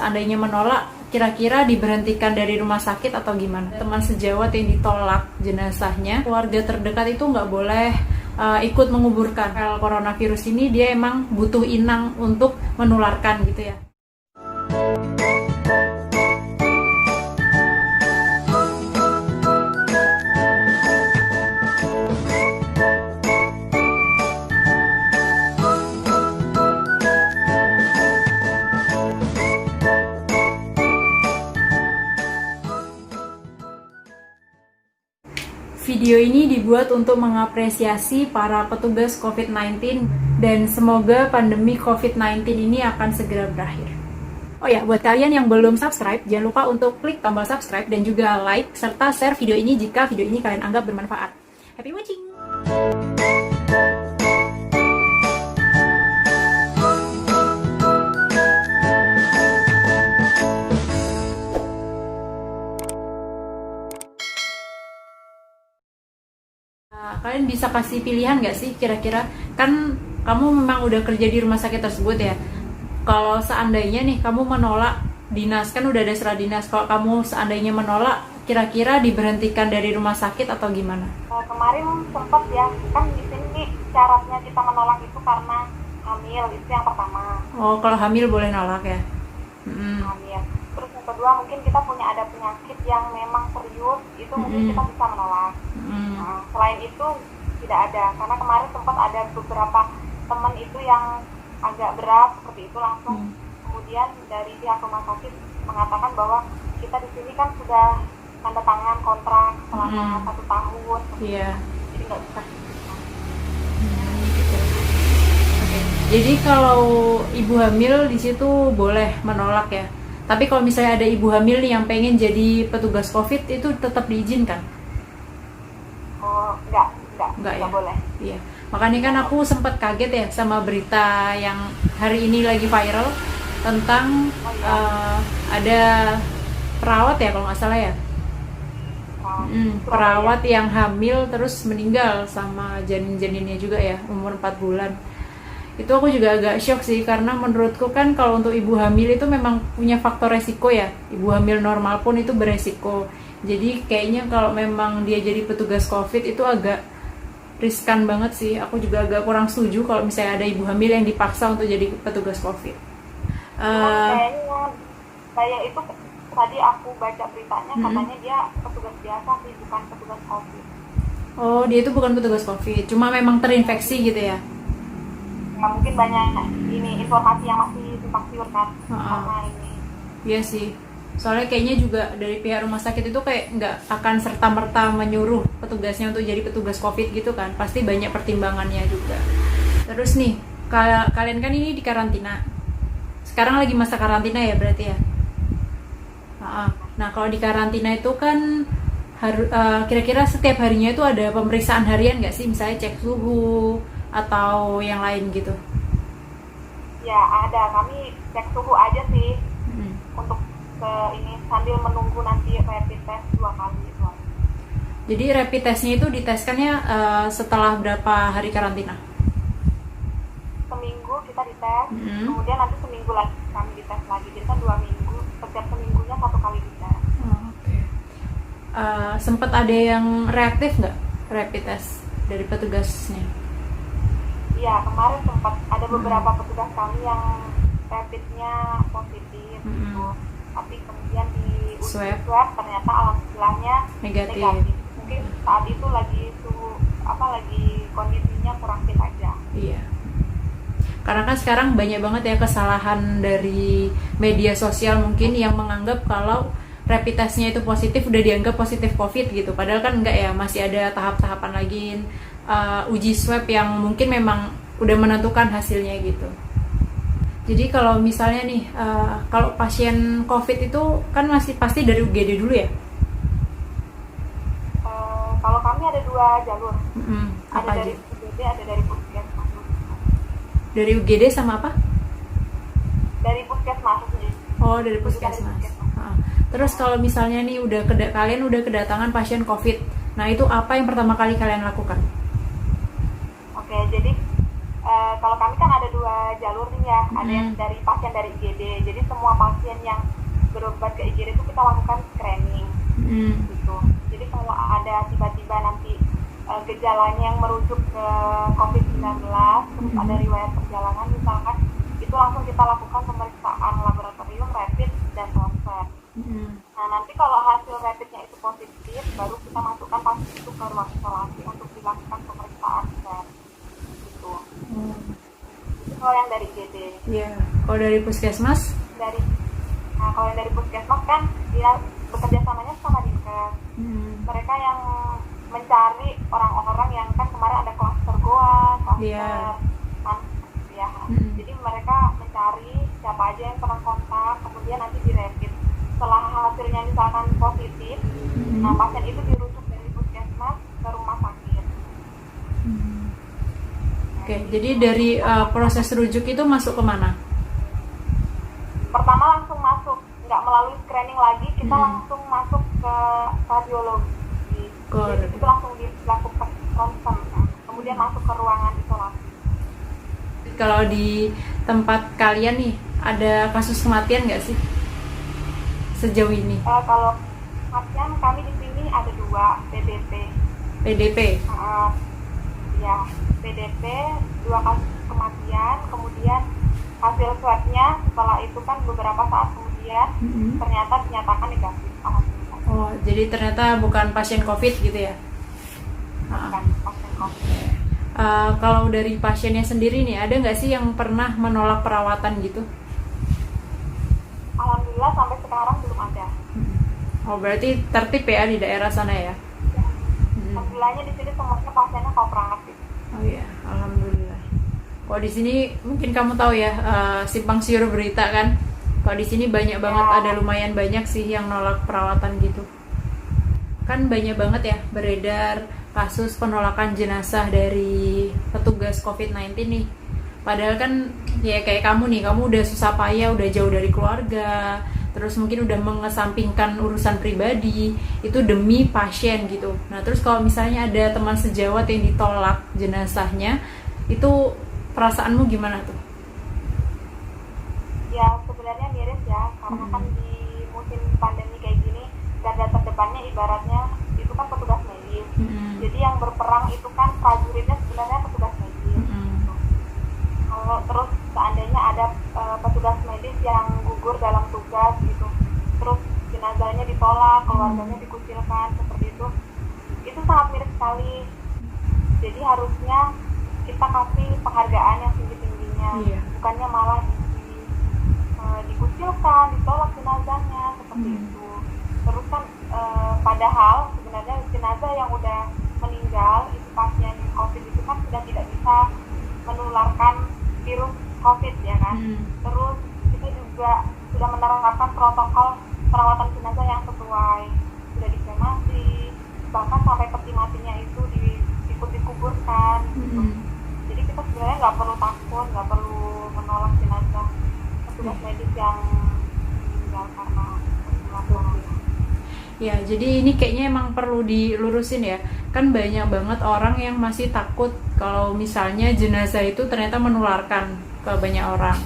seandainya menolak, kira-kira diberhentikan dari rumah sakit atau gimana? Teman sejawat yang ditolak jenazahnya, keluarga terdekat itu nggak boleh ikut menguburkan. Kalau coronavirus ini dia emang butuh inang untuk menularkan gitu ya. Video ini dibuat untuk mengapresiasi para petugas COVID-19 dan semoga pandemi COVID-19 ini akan segera berakhir. Oh ya, buat kalian yang belum subscribe, jangan lupa untuk klik tombol subscribe dan juga like serta share video ini jika video ini kalian anggap bermanfaat. Happy watching! Kalian bisa kasih pilihan nggak sih kira-kira, kan kamu memang udah kerja di rumah sakit tersebut ya, kalau seandainya nih kamu menolak dinas, kan udah ada surat dinas, kalau kamu seandainya menolak, kira-kira diberhentikan dari rumah sakit atau gimana? Kemarin sempat ya, kan di sini syaratnya kita menolak itu karena hamil, itu yang pertama. Oh, kalau hamil boleh nolak ya? Hamil. Terus yang kedua, mungkin kita punya ada penyakit yang memang serius, itu mungkin kita bisa menolak. Nah, selain itu tidak ada, karena kemarin sempat ada beberapa teman itu yang agak berat seperti itu langsung. Kemudian dari pihak rumah sakit mengatakan bahwa kita di sini kan sudah tanda tangan kontrak selama 1 tahun. Iya. Jadi nggak bisa. Oke. Jadi kalau ibu hamil di situ boleh menolak ya. Tapi kalau misalnya ada ibu hamil nih yang pengen jadi petugas COVID, itu tetap diizinkan? Oh, enggak ya? Boleh. Iya. Makanya kan aku sempat kaget ya sama berita yang hari ini lagi viral tentang ada perawat ya kalau nggak salah ya. Perawat yang hamil terus meninggal sama janin-janinnya juga ya, umur 4 bulan. Itu aku juga agak shock sih, karena menurutku kan kalau untuk ibu hamil itu memang punya faktor resiko ya. Ibu hamil normal pun itu beresiko. Jadi kayaknya kalau memang dia jadi petugas COVID itu agak riskan banget sih. Aku juga agak kurang setuju kalau misalnya ada ibu hamil yang dipaksa untuk jadi petugas COVID. Kayaknya saya itu tadi aku baca beritanya katanya dia petugas biasa sih, bukan petugas COVID. Oh, dia itu bukan petugas COVID, cuma memang terinfeksi gitu ya? Nah, mungkin banyak ini informasi yang masih simpang siur kan karena ini. Iya sih. Soalnya kayaknya juga dari pihak rumah sakit itu kayak nggak akan serta-merta menyuruh petugasnya untuk jadi petugas COVID gitu kan. Pasti banyak pertimbangannya juga. Terus nih, kalian kan ini di karantina. Sekarang lagi masa karantina ya berarti ya? Nah, kalau di karantina itu kan kira-kira setiap harinya itu ada pemeriksaan harian nggak sih? Misalnya cek suhu atau yang lain gitu? Ya ada, kami cek suhu aja sih untuk ini sambil menunggu nanti rapid test 2 kali itu. Jadi rapid testnya itu diteskannya setelah berapa hari karantina? Seminggu kita dites, kemudian nanti seminggu lagi kami dites lagi. Jadi kan 2 minggu, setiap seminggunya 1 kali dites. Sempat ada yang reaktif nggak rapid test dari petugasnya? Iya, kemarin sempat ada beberapa petugas kami yang rapidnya positif gitu. Tapi kemudian di swab ternyata alhamdulillahnya negatif. Mungkin saat itu lagi lagi kondisinya kurang fit aja. Iya. Karena kan sekarang banyak banget ya kesalahan dari media sosial mungkin yang menganggap kalau rapid testnya itu positif udah dianggap positif COVID gitu. Padahal kan enggak ya, masih ada tahap-tahapan lagi uji swab yang mungkin memang udah menentukan hasilnya gitu. Jadi kalau misalnya nih, kalau pasien COVID itu kan masih pasti dari UGD dulu ya? Kalau kami ada 2 jalur. Apa ada dari UGD, ada dari puskesmas. Dari UGD sama apa? Dari puskesmas. Oh, dari puskesmas. Terus kalau misalnya nih kalian udah kedatangan pasien COVID, nah itu apa yang pertama kali kalian lakukan? Oke, jadi kalau kami kan ada 2 dua jalur nih ya, ada yang dari pasien dari IGD. Jadi semua pasien yang berobat ke IGD itu kita lakukan screening gitu. Jadi semua ada tiba-tiba nanti gejalanya yang merujuk ke COVID-19, terus ada riwayat perjalanan misalkan, itu langsung kita lakukan pemeriksaan laboratorium, rapid, dan swab. Nah nanti kalau hasil rapidnya itu positif, baru kita masukkan pasien itu ke ruang isolasi untuk dilakukan pemeriksaan swab gitu. Itu kalau yang dari IGD. Iya. Kalau dari puskesmas? Kalau yang dari puskesmas kan dia bekerja samanya sama Dinkes. Mereka yang mencari orang-orang yang kan kemarin ada klaster goa, klaster ya. Jadi mereka mencari siapa aja yang pernah kontak, kemudian nanti dirapid. Setelah hasilnya misalkan positif, nah pasien itu dirujuk dari puskesmas ke rumah sakit. Oke, jadi dari proses rujuk itu masuk ke mana? Pertama langsung masuk, nggak melalui screening lagi, kita langsung masuk ke radiologi. Jadi itu langsung dilakukan ronsen, kemudian masuk ke ruangan isolasi. Kalau di tempat kalian nih, ada kasus kematian nggak sih sejauh ini? Kalau kematian kami di sini ada 2 PDP. PDP? Ya, PDP 2 kasus kematian, kemudian hasil swabnya setelah itu kan beberapa saat kemudian ternyata dinyatakan negatif. Alhamdulillah. Oh, jadi ternyata bukan pasien COVID gitu ya? Bukan pasien COVID. Kalau dari pasiennya sendiri nih, ada nggak sih yang pernah menolak perawatan gitu? Alhamdulillah sampai sekarang belum ada. Oh, berarti tertib ya di daerah sana ya? Alhamdulillahnya di sini semuanya pasiennya kooperatif. Oh iya, alhamdulillah. Kalau di sini mungkin kamu tahu ya, simpang siur berita kan? Kalau di sini banyak banget, ada lumayan banyak sih yang nolak perawatan gitu. Kan banyak banget ya beredar kasus penolakan jenazah dari petugas COVID-19 nih. Padahal kan ya kayak kamu nih, kamu udah susah payah, udah jauh dari keluarga, terus mungkin udah mengesampingkan urusan pribadi itu demi pasien gitu. Nah terus kalau misalnya ada teman sejawat yang ditolak jenazahnya, itu perasaanmu gimana tuh? Ya sebenarnya miris ya, karena kan di musim pandemi kayak gini garda terdepannya ibaratnya itu kan petugas medis. Jadi yang berperang itu kan prajuritnya sebenarnya petugas medis. Kalau terus seandainya ada petugas medis yang gugur dalam tugas gitu, terus jenazahnya ditolak, keluarganya dikucilkan seperti itu sangat miris sekali. Jadi harusnya kita kasih penghargaan yang tinggi-tingginya, bukannya malah dikucilkan, ditolak jenazahnya seperti itu. Terus kan padahal sebenarnya jenazah yang udah meninggal itu pasien COVID itu kan sudah tidak bisa menularkan virus COVID ya kan. Terus kita juga sudah menerapkan protokol perawatan jenazah yang sesuai, sudah dikremasi, bahkan sampai peti matinya itu ikut dikuburkan gitu. Jadi kita sebenarnya nggak perlu takut, nggak perlu menolak jenazah petugas medis yang meninggal karena corona. Ya, jadi ini kayaknya emang perlu dilurusin ya. Kan banyak banget orang yang masih takut kalau misalnya jenazah itu ternyata menularkan ke banyak orang.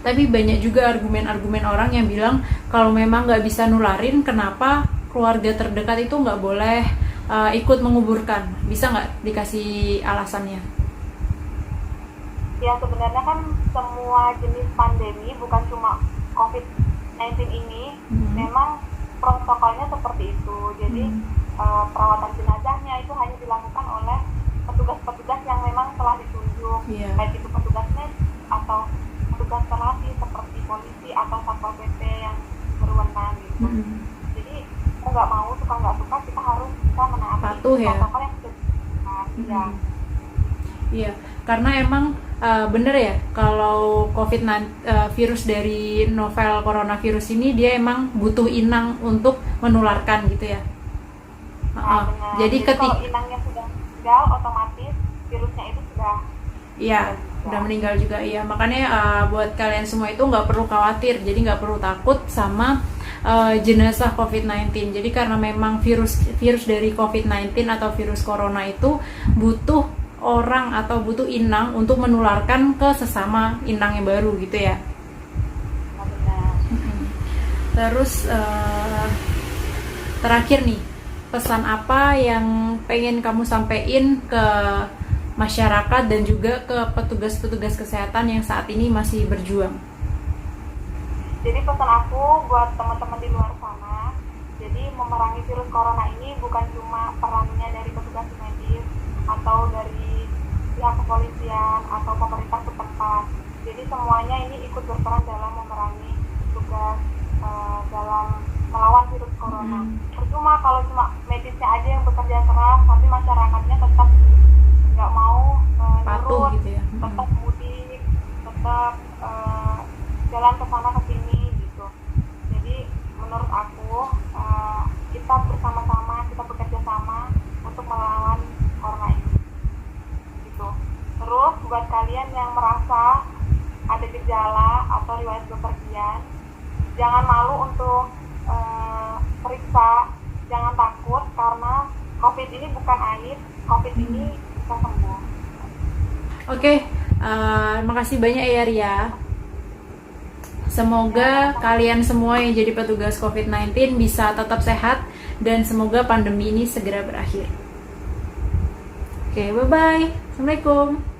Tapi banyak juga argumen-argumen orang yang bilang kalau memang nggak bisa nularin, kenapa keluarga terdekat itu nggak boleh ikut menguburkan? Bisa nggak dikasih alasannya? Ya sebenarnya kan semua jenis pandemi, bukan cuma COVID-19 ini, memang protokolnya seperti itu. Jadi perawatan jenazahnya itu hanya dilakukan oleh petugas-petugas yang memang telah ditunjuk, baik itu petugas medis atau petugas terlatih seperti polisi atau satpol pp yang berwenang gitu. Jadi mau nggak mau, suka nggak suka, kita harus bisa menaati protokol yang sudah ditentukan. Iya, karena emang bener ya kalau virus dari novel coronavirus ini dia emang butuh inang untuk menularkan gitu ya. Jadi kalau inangnya sudah meninggal, otomatis virusnya itu sudah udah meninggal juga. Iya, makanya buat kalian semua itu nggak perlu khawatir, jadi nggak perlu takut sama jenazah COVID-19. Jadi karena memang virus dari COVID-19 atau virus corona itu butuh orang atau butuh inang untuk menularkan ke sesama inang yang baru gitu ya. Benar. Terus terakhir nih, pesan apa yang pengen kamu sampaikan ke masyarakat dan juga ke petugas-petugas kesehatan yang saat ini masih berjuang? Jadi pesan aku buat teman-teman di luar sana, jadi memerangi virus corona ini bukan cuma perannya dari petugas medis atau dari pihak kepolisian atau pemerintah setempat. Jadi semuanya ini ikut berperan dalam memerangi tugas dalam melawan virus corona. Percuma kalau cuma medisnya aja yang bekerja keras, tapi masyarakatnya tetap nggak mau patuh nurut, gitu ya. tetap mudik, tetap jalan ke sana ke sini gitu. Jadi menurut aku kita bersama-sama, kita bekerja sama untuk melawan corona ini gitu. Terus buat kalian yang merasa ada gejala atau riwayat bepergian, jangan malu untuk periksa, jangan takut karena COVID ini bukan aib, COVID ini bisa sembuh. Oke, makasih banyak ya Ria. Semoga kalian semua yang jadi petugas COVID-19 bisa tetap sehat dan semoga pandemi ini segera berakhir. Oke, bye-bye. Assalamualaikum.